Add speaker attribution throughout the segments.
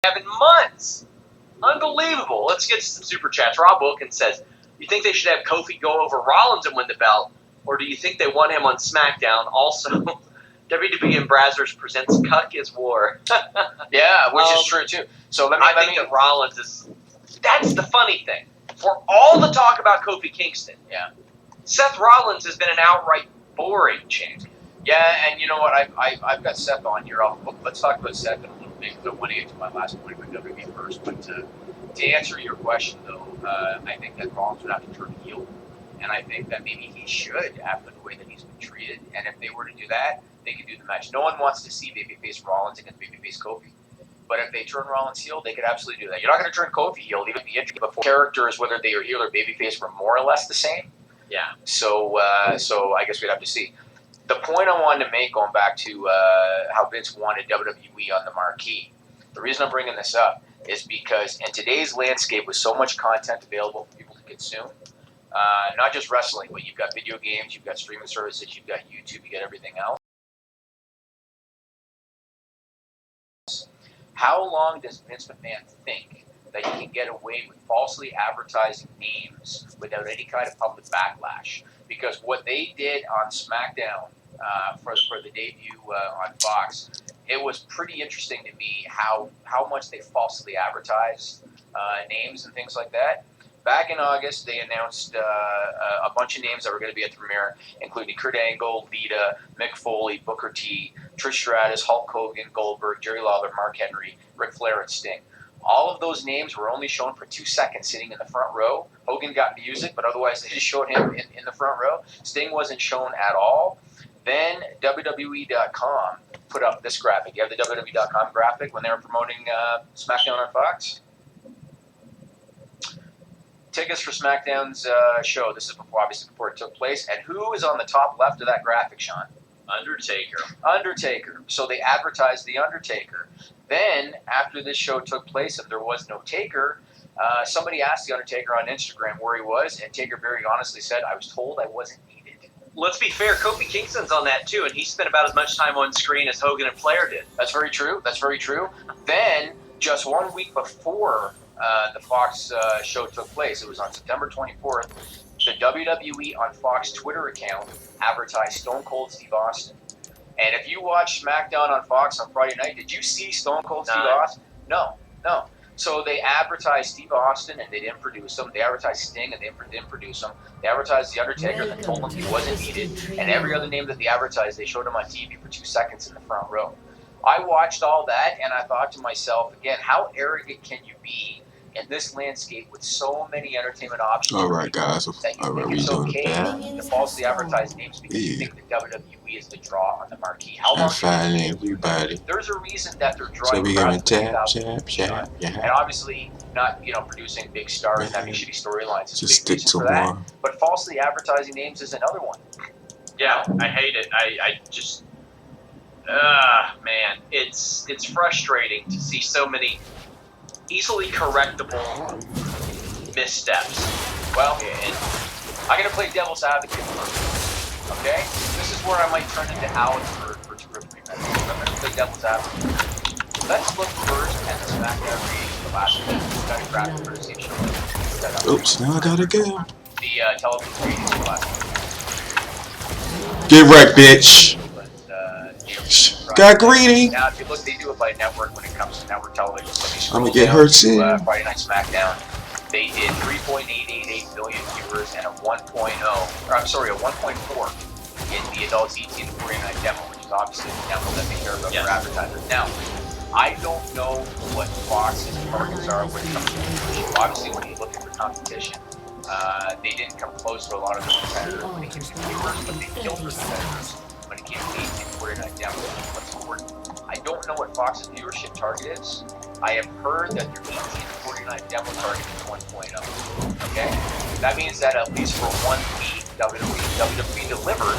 Speaker 1: have in months. Unbelievable. Let's get some super chats. Rob Wilkins says, you think they should have Kofi go over Rollins and win the belt? Or do you think they want him on SmackDown? Also, WWE and Brazzers presents Cuck is War.
Speaker 2: Yeah, which is true too. So
Speaker 1: I think that Rollins is... That's the funny thing. For all the talk about Kofi Kingston, Seth Rollins has been an outright boring champ.
Speaker 2: Yeah, and you know what? I've got Seth on here. Let's talk about Seth in a little bit, because I want to get to my last point with WWE first. But to answer your question, though, I think that Rollins would have to turn heel. And I think that maybe he should, after the way that he's been treated. And if they were to do that, they could do the match. No one wants to see babyface Rollins against babyface Kofi. But if they turn Rollins heel, they could absolutely do that. You're not going to turn Kofi heel, even the injury before. Characters, whether they are heel or babyface, were more or less the same.
Speaker 1: Yeah.
Speaker 2: So I guess we'd have to see. The point I wanted to make, going back to how Vince wanted WWE on the marquee, the reason I'm bringing this up is because in today's landscape, with so much content available for people to consume, not just wrestling, but you've got video games, you've got streaming services, you've got YouTube, you got everything else. How long does Vince McMahon think that he can get away with falsely advertising names without any kind of public backlash? Because what they did on SmackDown for the debut on Fox, it was pretty interesting to me how much they falsely advertised names and things like that. Back in August, they announced a bunch of names that were going to be at the premiere, including Kurt Angle, Lita, Mick Foley, Booker T, Trish Stratus, Hulk Hogan, Goldberg, Jerry Lawler, Mark Henry, Ric Flair, and Sting. All of those names were only shown for 2 seconds sitting in the front row. Hogan got music, but otherwise they just showed him in the front row. Sting wasn't shown at all. Then WWE.com put up this graphic. You have the WWE.com graphic when they were promoting SmackDown on Fox? Tickets for SmackDown's show. This is obviously before it took place. And who is on the top left of that graphic, Sean? Undertaker. So they advertised The Undertaker. Then, after this show took place and there was no Taker, somebody asked The Undertaker on Instagram where he was, and Taker very honestly said, I was told I wasn't needed.
Speaker 1: Let's be fair, Kofi Kingston's on that too, and he spent about as much time on screen as Hogan and Flair did.
Speaker 2: That's very true. Then, just 1 week before the Fox show took place, it was on September 24th, the WWE on Fox Twitter account advertised Stone Cold Steve Austin. And if you watch SmackDown on Fox on Friday night, did you see Stone Cold Steve Austin? No. So they advertised Steve Austin and they didn't produce him. They advertised Sting and they didn't produce him. They advertised The Undertaker and told him he wasn't needed. And every other name that they advertised, they showed him on TV for 2 seconds in the front row. I watched all that and I thought to myself, again, how arrogant can you be in this landscape with so many entertainment options?
Speaker 3: All right, guys.
Speaker 2: That you think it's okay to falsely advertise names because you think the WWE is the draw on the marquee. How long?
Speaker 3: Everybody.
Speaker 2: There's a reason that they're drawing.
Speaker 3: So we gonna tap.
Speaker 2: And obviously, not producing big stars and having shitty storylines.
Speaker 3: Just stick to one.
Speaker 2: But falsely advertising names is another one.
Speaker 1: Yeah, I hate it. I just, man, it's frustrating to see so many easily correctable missteps.
Speaker 2: Well, I'm going to play devil's advocate first, okay? This is where I might turn into Alex for 2 or 3 minutes. I'm going to play devil's advocate. Let's look first at the SmackDown ratings for the last week. We've got a graphic for the same show.
Speaker 3: Oops, now I gotta go.
Speaker 2: The television ratings for the last week.
Speaker 3: Get wrecked, bitch. Got greedy.
Speaker 2: Now, if you look, they do it by network when it comes to network television. So
Speaker 3: I'm gonna get hurt soon.
Speaker 2: Friday Night SmackDown, they did 3.888 million viewers and a 1.4 in the adults 18 to 49 demo, which is obviously the demo that they care about for advertisers. Now, I don't know what Fox's targets are when it comes to viewership. Obviously, when you're looking for competition, they didn't come close to a lot of the competitors when it came to viewers, but they killed their competitors when it came to 18 to 49 demo. What's important? I don't know what Fox's viewership target is. I have heard that their 18 to 49 demo target is 1.0. Okay? That means that at least for 1 week, WWE delivered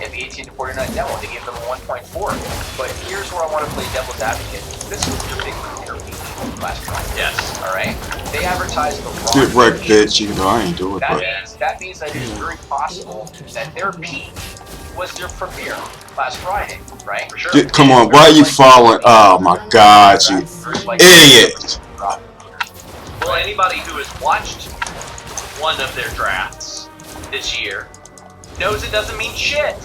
Speaker 2: in the 18 to 49 demo. They gave them a 1.4. But here's where I want to play devil's advocate. This was their big premiere week last night.
Speaker 1: Yes.
Speaker 2: Alright? They advertised the wrong
Speaker 3: Get wrecked, bitch. You know I ain't do it, but
Speaker 2: that means that it is very possible that their peak was their premiere last Friday, right?
Speaker 1: For sure.
Speaker 3: Come on, why are you following? Oh my God, you idiot!
Speaker 1: Well, anybody who has watched one of their drafts this year knows it doesn't mean shit.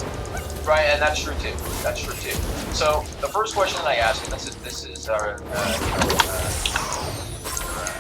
Speaker 2: Right, and that's true too. That's true too. So the first question that I ask, and this is our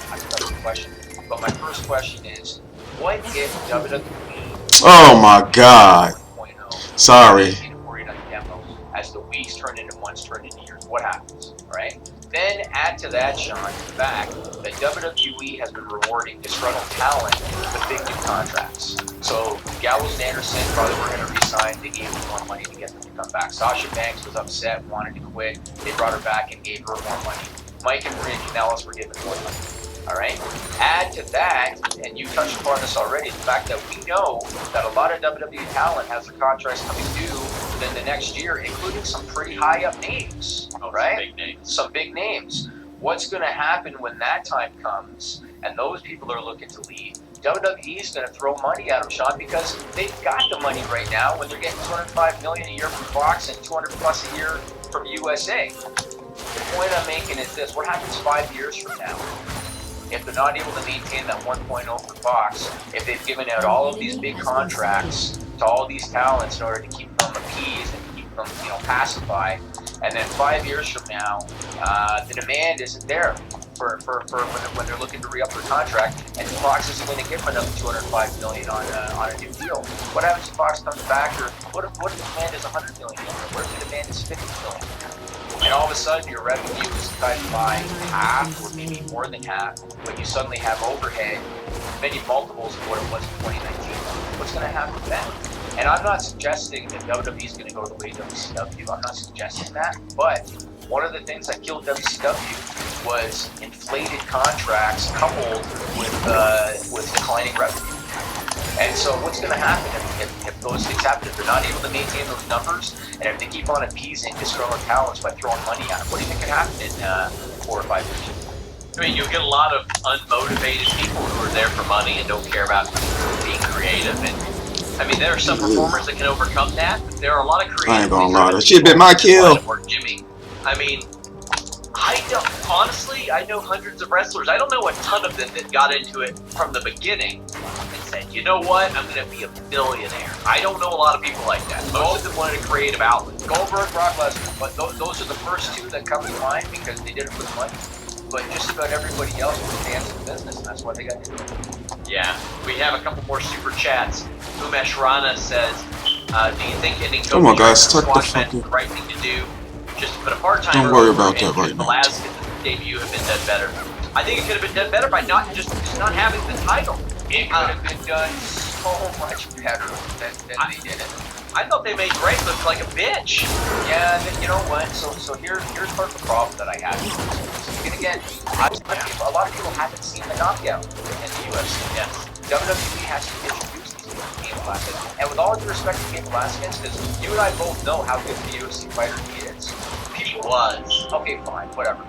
Speaker 2: hypothetical question, but my first question is, what if WWE
Speaker 3: Oh my God.
Speaker 2: 1.0
Speaker 3: Sorry.
Speaker 2: 18 to 49 demo as the weeks turn into months, turn into years? What happens? All right. Then add to that, Sean, the fact that WWE has been rewarding disgruntled talent with big new contracts. So Gallows and Anderson probably were going to resign. They gave them more money to get them to come back. Sasha Banks was upset, wanted to quit. They brought her back and gave her more money. Mike and Maria Kanellis were given more money. All right. Add to that, and you touched upon this already, the fact that we know that a lot of WWE talent has their contracts coming due within the next year, including some pretty high up names. All right.
Speaker 1: Big names.
Speaker 2: Some big names. What's going to happen when that time comes and those people are looking to leave? WWE is going to throw money at them, Sean, because they've got the money right now when they're getting $205 million a year from Fox and $200 plus a year from USA. The point I'm making is this: what happens 5 years from now if they're not able to maintain that 1.0 for Fox? If they've given out all of these big contracts to all these talents in order to keep them appeased and keep them, pacified, and then 5 years from now, the demand isn't there for when they're looking to re-up their contract, and Fox isn't going to give them another $205 million on a new deal. What happens if Fox comes back, or what if the demand is $100 million? What if the demand is $50 million? And all of a sudden your revenue is cut by half or maybe more than half, but you suddenly have overhead many multiples of what it was in 2019. What's going to happen then? And I'm not suggesting that WWE is going to go the way of WCW. I'm not suggesting that. But one of the things that killed WCW was inflated contracts coupled with declining revenue. And so what's going to happen if those things happen? If they're not able to maintain those numbers, and if they keep on appeasing disgruntled talents by throwing money at them, what do you think can happen in 4 or 5 years?
Speaker 1: I mean, you'll get a lot of unmotivated people who are there for money and don't care about being creative. And I mean, there are some performers that can overcome that. But there are a lot of creative.
Speaker 3: I ain't gonna lie, that shit been my kill.
Speaker 1: Jimmy. I mean, honestly, I know hundreds of wrestlers. I don't know a ton of them that got into it from the beginning and said, you know what, I'm going to be a billionaire. I don't know a lot of people like that. Most of them wanted a creative outlet.
Speaker 2: Goldberg, Brock Lesnar, but those are the first two that come to mind because they did it for the money. But just about everybody else was fans of the business, and that's why they got into it.
Speaker 1: Yeah, we have a couple more super chats. Umesh Rana says, do you think ending
Speaker 3: Come on, guys,
Speaker 1: tuck
Speaker 3: tuck the fucking.
Speaker 1: the right thing to do? Just to put a part-timer
Speaker 3: Don't worry
Speaker 1: over
Speaker 3: about that
Speaker 1: and
Speaker 3: right now.
Speaker 1: Velasquez's debut have been done better. I think it could have been done better by not having the title.
Speaker 2: It could have been done so much better than they did it.
Speaker 1: I thought they made Greg look like a bitch.
Speaker 2: Yeah, you know what? So here's part of the problem that I have. And again, a lot of people haven't seen the knockout in the UFC.
Speaker 1: Yes.
Speaker 2: WWE has to introduce these people to Cain Velasquez. And with all due respect to Cain Velasquez, because you and I both know how good the UFC fighter he is.
Speaker 1: He was.
Speaker 2: Okay, fine, whatever.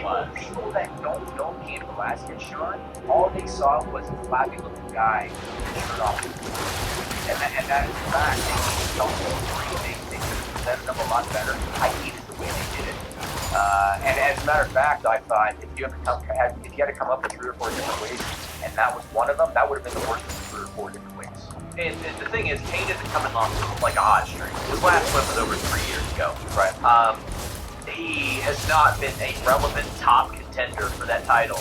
Speaker 1: was.
Speaker 2: People that don't came to last year, Sean, all they saw was a flabby looking guy with his shirt off. And that is the fact. They don't agree. They could have presented them a lot better. I hated the way they did it. And as a matter of fact, I thought if you had to come up with 3 or 4 different ways, and that was one of them, that would have been the worst of the 3 or 4 different ways.
Speaker 1: And the thing is, Kane isn't coming off like a hot streak. His last win was over 3 years ago.
Speaker 2: Right.
Speaker 1: He has not been a relevant top contender for that title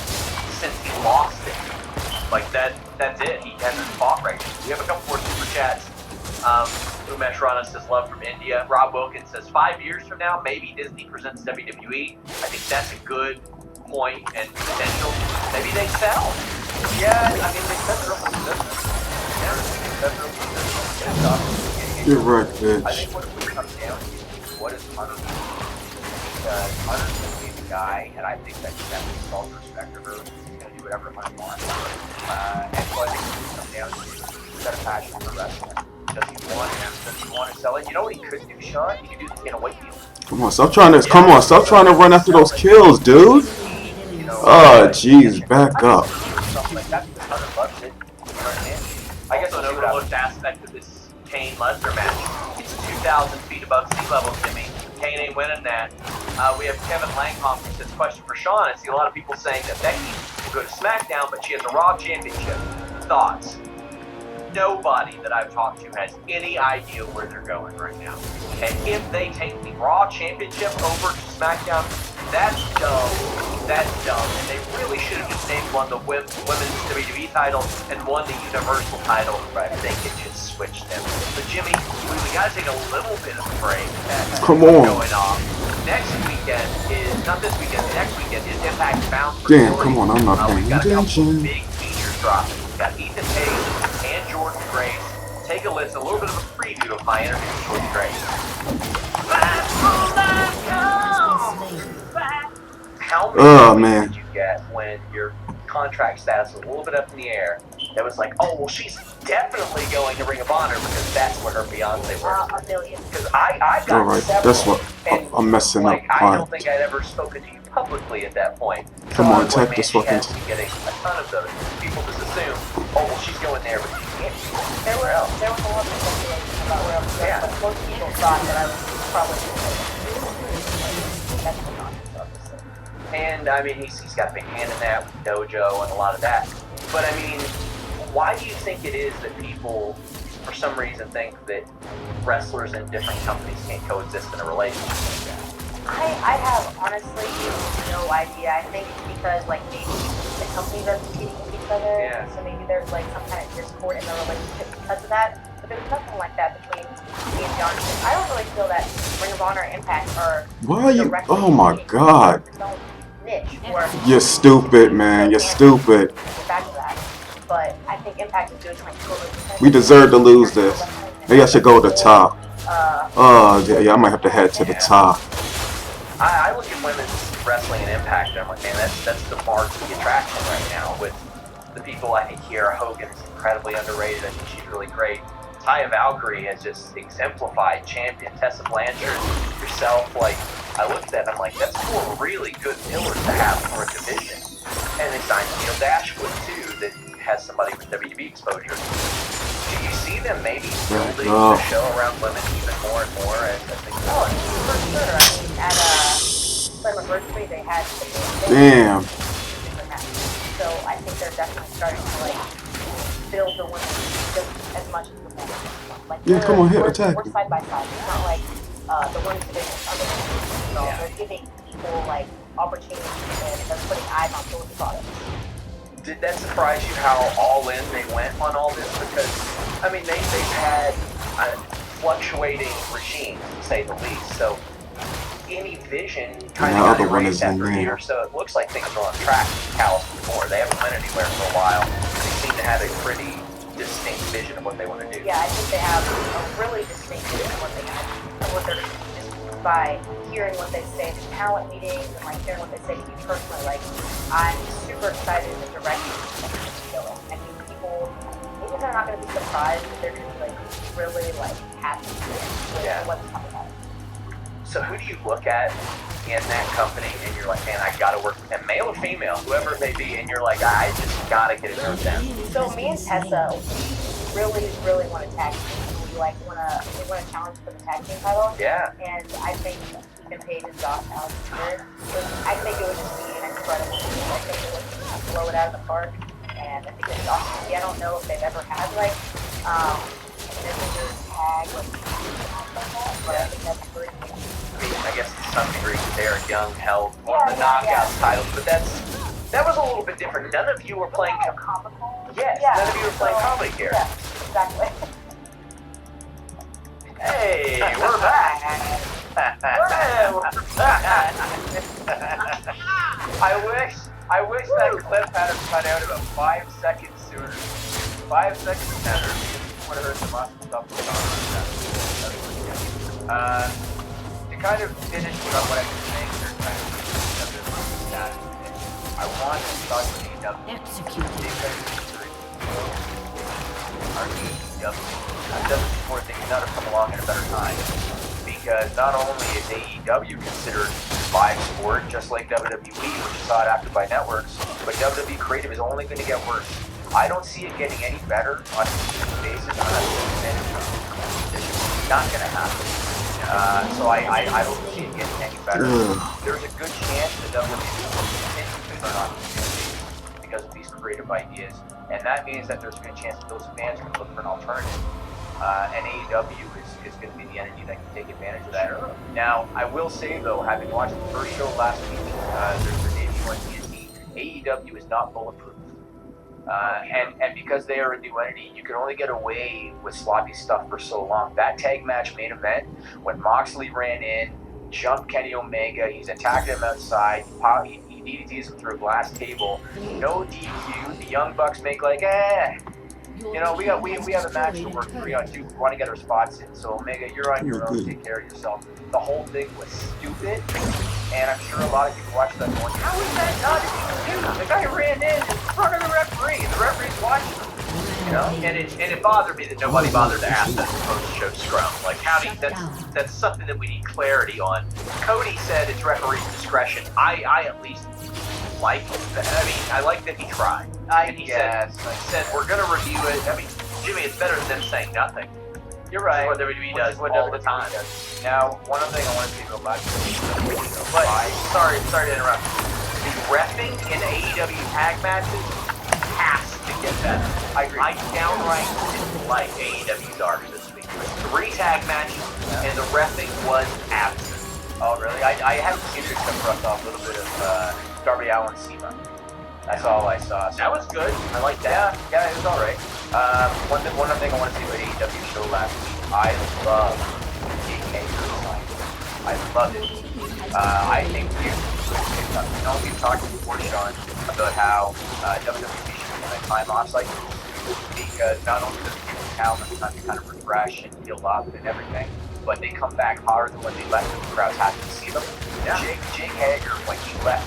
Speaker 1: since he lost it. Like that's it. He hasn't fought right now. We have a couple more super chats. Umesh Rana says love from India. Rob Wilkins says 5 years from now, maybe Disney presents WWE. I think that's a good point and potential. Maybe they sell.
Speaker 2: Yeah, I mean, they said they're open to business. Yeah, they said they're open to business.
Speaker 3: You're right, bitch.
Speaker 2: I think what it comes down to is what is Hunter doing? Because Hunter's going to be the guy, and I think that with all respect of her, he's going to do whatever Hunter wants. And so I think it comes down to he's got a passion for wrestling. Does he want to sell it? You know what he could do, Sean? He could do this in a white deal.
Speaker 3: Come on, stop trying to run after those kills, dude. Oh, jeez, back up.
Speaker 2: Something like that because Hunter loves it. You know what I mean?
Speaker 1: I guess an overlooked aspect of this Kane Lesnar match. It's 2,000 feet above sea level, Jimmy. Kane ain't winning that. We have Kevin Langhoff who says, question for Sean. I see a lot of people saying that Becky will go to SmackDown, but she has a Raw Championship. Thoughts? Nobody that I've talked to has any idea where they're going right now. And if they take the Raw Championship over to SmackDown, that's dumb. That's dumb. And they really should have just named one the women's WWE title and one the Universal title. Right? They could just switch them. But Jimmy, we got to take a little bit of a break.
Speaker 3: Come on.
Speaker 1: Going off. Next weekend is not this weekend. Next weekend is Impact Bound for
Speaker 3: Damn,
Speaker 1: Glory.
Speaker 3: come on, I'm not paying
Speaker 1: We've got a couple
Speaker 3: attention.
Speaker 1: of big features dropping. We've got Ethan Page and Jordan Grace. Take a listen, a little bit of a preview of my interview with Jordan Grace. How many
Speaker 3: man.
Speaker 1: did you get when your contract status was a little bit up in the air? That was like, oh, well, she's definitely going to Ring of Honor because that's where her fiance works.
Speaker 4: A million.
Speaker 1: Because I got
Speaker 3: Alright,
Speaker 1: several,
Speaker 3: that's what
Speaker 1: and,
Speaker 3: I'm messing
Speaker 1: like,
Speaker 3: up.
Speaker 1: I don't
Speaker 3: Fine.
Speaker 1: think I'd ever spoken to you publicly at that point.
Speaker 3: Come
Speaker 1: So I
Speaker 3: on,
Speaker 1: was
Speaker 3: take
Speaker 1: like,
Speaker 3: this
Speaker 1: man, she
Speaker 3: fucking-
Speaker 1: has to be getting a ton of those. People just assume, oh, well, she's going there, but she can't. Everywhere else.
Speaker 4: There was a lot of speculation about where I was going,
Speaker 1: Yeah.
Speaker 4: but most people thought that I was probably going to that's the nonsense, obviously.
Speaker 1: And I mean, he's got a big hand in that with Dojo and a lot of that. But I mean, why do you think it is that people, for some reason, think that wrestlers in different companies can't coexist in a relationship like that?
Speaker 4: I have honestly no idea. I think it's because like maybe the companies are competing with each other,
Speaker 1: Yeah.
Speaker 4: so maybe there's like some kind of discord in the relationship because of that. But there's nothing like that between me and John. I don't really feel that Ring of Honor and Impact are.
Speaker 3: Why are you?
Speaker 4: directly
Speaker 3: Oh my
Speaker 4: competing
Speaker 3: God.
Speaker 4: for their own niche or
Speaker 3: You're stupid, man. You're stupid.
Speaker 4: get back to that. But I think Impact is doing something totally different.
Speaker 3: We deserve to lose this. Maybe I should go to the top.
Speaker 4: Uh,
Speaker 3: Yeah, I might have to head to the top.
Speaker 1: I look at women's wrestling and Impact, and I'm like, man, that's the mark of the attraction right now. With the people, I think Kiera Hogan's incredibly underrated. I think she's really great. Taya Valkyrie has just exemplified champion. Tessa Blanchard, yourself, like, I look at that and I'm like, that's 4 really good pillars to have for a division. And they signed Neil Dashwood too, that has somebody with WWE exposure. Do you see them maybe building the show around women even more and more as they go
Speaker 4: oh,
Speaker 1: on?
Speaker 4: for sure. I mean, at Slammiversary, they had
Speaker 3: Damn.
Speaker 4: So I think they're definitely starting to like build the women just as much as the men. Like,
Speaker 3: Yeah, come on, hit, attack.
Speaker 4: We're side by side. It's not like the women's division is under the
Speaker 1: Yeah.
Speaker 4: They're giving people like opportunities and they're putting eyes on both products.
Speaker 1: Did that surprise you how all in they went on all this? Because, I mean, they've had fluctuating regimes, to say the least. So any vision kind
Speaker 3: And the
Speaker 1: of
Speaker 3: other
Speaker 1: got
Speaker 3: one
Speaker 1: erased
Speaker 3: is in
Speaker 1: after a
Speaker 3: there.
Speaker 1: year. So it looks like things are on track in Callis before. They haven't went anywhere for a while. They seem to have a pretty distinct vision of what they want to do.
Speaker 4: Yeah, I think they have a really distinct vision of what they got and what they're just by hearing what they say at talent meetings and like hearing what they say to me personally. Like, I'm super excited in the direction it's going. I mean, people, maybe they're not going to be surprised, but they're going to be like really like happy with
Speaker 1: Yeah.
Speaker 4: what's coming out.
Speaker 5: So who do you look at in that company and you're like, man, I gotta work with them, male or female, whoever it may be, and you're like, I just gotta get it done with them.
Speaker 4: So me and Tessa really want to tag team. We want to challenge for the tag team title.
Speaker 5: Yeah.
Speaker 4: And I think Ethan Page and Josh Alexander, I think it would just be an incredible team. I think it would blow it out of the park. And I think that Josh, I don't know if they've ever had like messenger tag or something like that, but I think that's pretty neat.
Speaker 5: I mean, I guess to some degree Derek Young held one of the knockout titles, but that was a little bit different. None of you were playing
Speaker 4: comical.
Speaker 5: Yes, none of you were playing comedy here.
Speaker 4: Yeah, exactly.
Speaker 5: Hey, we're back. I wish that clip had cut out about 5 seconds sooner. 5 seconds sooner. Would have heard some awesome stuff going on. To kind of finish up what I've been saying here, kind of status, I want to talk to AEW.
Speaker 6: Execute.
Speaker 5: I've done this before, thinking not have come along at a better time. Because not only is AEW considered live sport, just like WWE, which is sought after by networks, but WWE creative is only going to get worse. I don't see it getting any better on a consistent basis unless it's not going to happen. So I don't see it getting any better. There's a good chance that WWE will continue to turn on because of these creative ideas, and that means that there's a good chance that those fans are going to look for an alternative. And AEW is going to be the entity that can take advantage of that. Now, I will say though, having watched the first show last week, their debut on TNT, AEW is not bulletproof. And because they are a new entity, you can only get away with sloppy stuff for so long. That tag match main event, when Moxley ran in, jumped Kenny Omega, he's attacking him outside, he DDTs him through a glass table, no DQ, the Young Bucks make like, you know, we have a match to work 3-on-2. We want to get our spots in. So Omega, you're on your own. Take care of yourself. The whole thing was stupid, and I'm sure a lot of people watched that going, "How is that not a DQ? The guy ran in front of the referee. The referee's watching him." You know,
Speaker 1: and it bothered me that nobody bothered to ask that post-show scrum. Like, how do you, that's something that we need clarity on. Cody said it's referee's discretion. I at least like that. I mean, I like that he tried. And he said we're going to review it. I mean, Jimmy, it's better than them saying nothing.
Speaker 5: You're right.
Speaker 1: What WWE does all the time.
Speaker 5: Now, one other thing I want to say about last week.
Speaker 1: But sorry to interrupt. The reffing in AEW tag matches has to get better. I agree. I downright dislike AEW's arc this week. It was 3 tag matches, and the reffing was absent.
Speaker 5: Oh, really? I haven't seen it except for a little bit of Darby Allin Sema. That's all I saw. So.
Speaker 1: That was good. I like that.
Speaker 5: Yeah, it was all right. One other thing I want to say about AEW show last week. I love DK. I loved it. I think we've talked before, Sean, about how WWE should be a time off cycle because not only does it give the talent time to kind of refresh and heal up and everything, but they come back harder than when they left. The crowd's happy to see them. Yeah. Jake Hager, when he left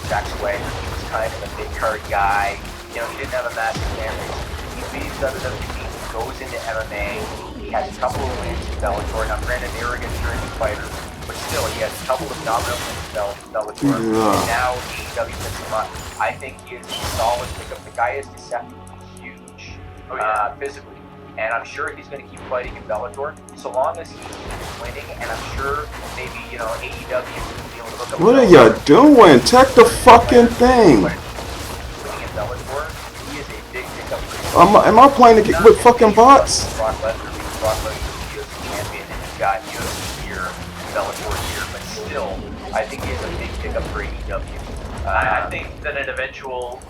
Speaker 5: Jack Swagger, he was kind of a big card guy. You know, he didn't have a massive family. He leaves WWE, goes into MMA. He has a couple of wins in Bellator. Now, granted, they were against Jersey fighters, but still, he has a couple of dominant wins in Bellator. And now AEW picks him up. I think he is a solid pickup. The guy is deceptively huge, physically. And I'm sure he's going to keep fighting in Bellator so long as he's winning. And I'm sure maybe, you know, AEW is going to be able to look up.
Speaker 3: What are you doing? Check the fucking thing.
Speaker 5: Winning in Bellator, he is a big pickup.
Speaker 3: Am I playing with fucking bots?
Speaker 5: Brock Lesnar is the UFC champion and he's got UFC gear, Bellator gear, but still, I think he is a big pickup for AEW.
Speaker 1: I think that an eventual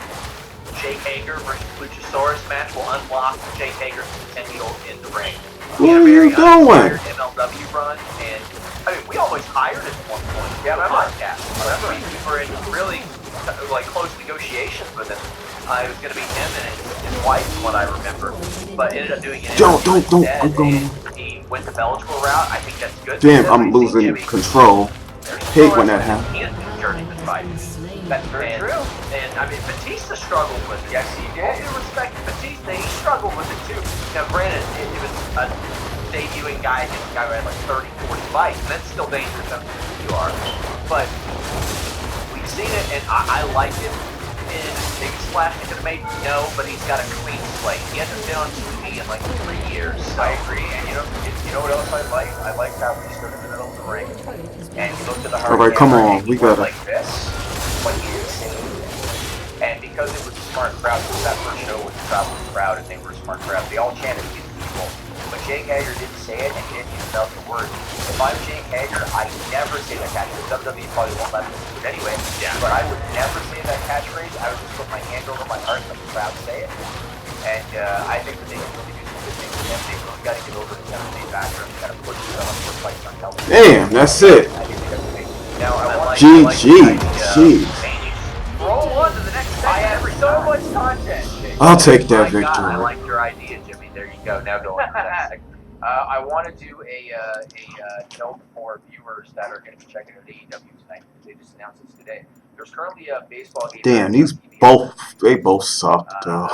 Speaker 1: Jake Hager versus Luchasaurus match will unlock Jake Hager's potential in the ring.
Speaker 3: What are you doing?
Speaker 1: MLW run, and I mean, we always hired him at one point. Yeah, podcast. Remember, we were in really like close negotiations with him. It was going to be him and his wife, from what I remember, but ended up doing it.
Speaker 3: Don't.
Speaker 1: I'm going. He went the Bellator route. I think that's good.
Speaker 3: Damn, I'm losing control. Hate when that happens.
Speaker 1: He has been journeyman fighting.
Speaker 5: That's very true.
Speaker 1: And I mean, Batista struggled with it.
Speaker 5: Yes, he did.
Speaker 1: All due respect to Batista, he struggled with it too. Now, granted, it was a
Speaker 5: debuting guy against a guy who had like 30, 40 fights, and that's still dangerous. I mean, you are. But we've seen it, and I like it. Is the biggest splash he could have made? No, but he's got a clean slate. He hasn't been on TV in like 3 years. So.
Speaker 2: I agree, and you know what else I like? I like how he stood in the middle of the ring, and he looked at the hard
Speaker 3: All right, come on, we gotta.
Speaker 2: like this, but he didn't say anything. And because it was a smart crowd, because that first show was a traveling crowd, and they were a smart crowd, they all chanted "Get the people." But Jake Hager didn't say it, and he didn't even know the word. If I'm Jake Hager, I never say that catchphrase. WWE probably won't let me do it anyway.
Speaker 5: Yeah.
Speaker 2: But I would never say that catchphrase. I would just put my hand over my heart and let the crowd say it. And I think that they can really do some good things with him. They really got to get over the MMA factor and kind of push fights on television.
Speaker 3: Damn, that's it.
Speaker 2: I think that's big. Now I
Speaker 3: GG. Jeez.
Speaker 5: Roll on to the next
Speaker 2: I
Speaker 5: segment.
Speaker 2: have so much content. Jake.
Speaker 3: I'll take that
Speaker 5: My God, I
Speaker 3: victory.
Speaker 5: like your idea, Jimmy. There you go. Now go on to the next segment.
Speaker 2: I want to do a note for viewers that are going to be checking out AEW tonight. They just announced this today. There's currently a baseball game.
Speaker 3: Damn, these they both suck though.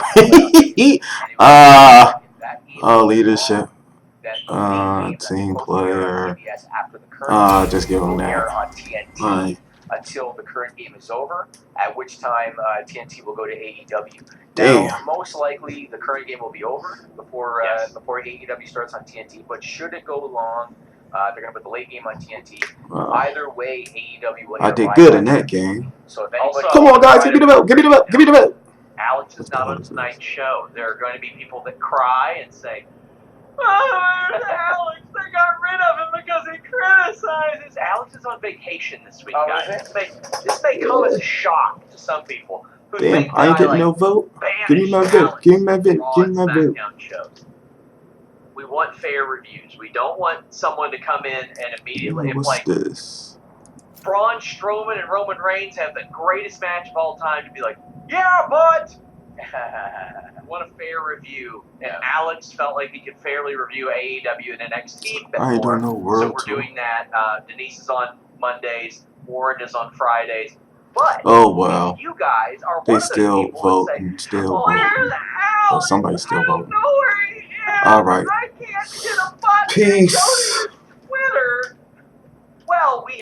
Speaker 3: Leadership. Team player. Just give them that.
Speaker 2: On TNT
Speaker 3: Alright.
Speaker 2: until the current game is over, at which time TNT will go to AEW.
Speaker 3: Damn.
Speaker 2: Now, most likely the current game will be over before
Speaker 5: Yes.
Speaker 2: before AEW starts on TNT, but should it go long, they're going to put the late game on TNT. Either way, AEW will
Speaker 3: I
Speaker 2: air
Speaker 3: did
Speaker 2: live
Speaker 3: good
Speaker 2: on
Speaker 3: in that
Speaker 2: TNT.
Speaker 3: game.
Speaker 2: So if anybody
Speaker 5: Also-
Speaker 3: Come on, guys, give me the belt. Give me the belt. Give me the belt.
Speaker 5: Alex is not on tonight's show. There are going to be people that cry and say, "Oh, there's Alex. They got rid of him because he criticizes." Alex is on vacation this week,
Speaker 2: Oh,
Speaker 5: guys.
Speaker 2: is
Speaker 5: This may come as a shock to some people who
Speaker 3: Damn,
Speaker 5: think
Speaker 3: I ain't
Speaker 5: that
Speaker 3: getting no vote.
Speaker 5: banished
Speaker 3: Give me my vote.
Speaker 5: Alex
Speaker 3: Give me my vote.
Speaker 5: from Raw
Speaker 3: Give me
Speaker 5: and
Speaker 3: my vote.
Speaker 5: SmackDown shows. We want fair reviews. We don't want someone to come in and immediately, if
Speaker 3: What's
Speaker 5: like
Speaker 3: this?
Speaker 5: Braun Strowman and Roman Reigns have the greatest match of all time, to be like, yeah, but I want a fair review. And Alex felt like he could fairly review AEW and NXT before.
Speaker 3: I ain't doing no
Speaker 5: So
Speaker 3: world
Speaker 5: we're
Speaker 3: tour.
Speaker 5: doing that. Denise is on Mondays. Warren is on Fridays. But
Speaker 3: Oh wow.
Speaker 5: you guys are one
Speaker 3: They
Speaker 5: of those
Speaker 3: still
Speaker 5: people
Speaker 3: vote
Speaker 5: that say,
Speaker 3: and still
Speaker 5: "Where's
Speaker 3: voting.
Speaker 5: Alex?
Speaker 3: Oh, somebody's still
Speaker 5: I don't
Speaker 3: voting.
Speaker 5: know where he is.
Speaker 3: All right.
Speaker 5: I can't get a button.
Speaker 3: Peace.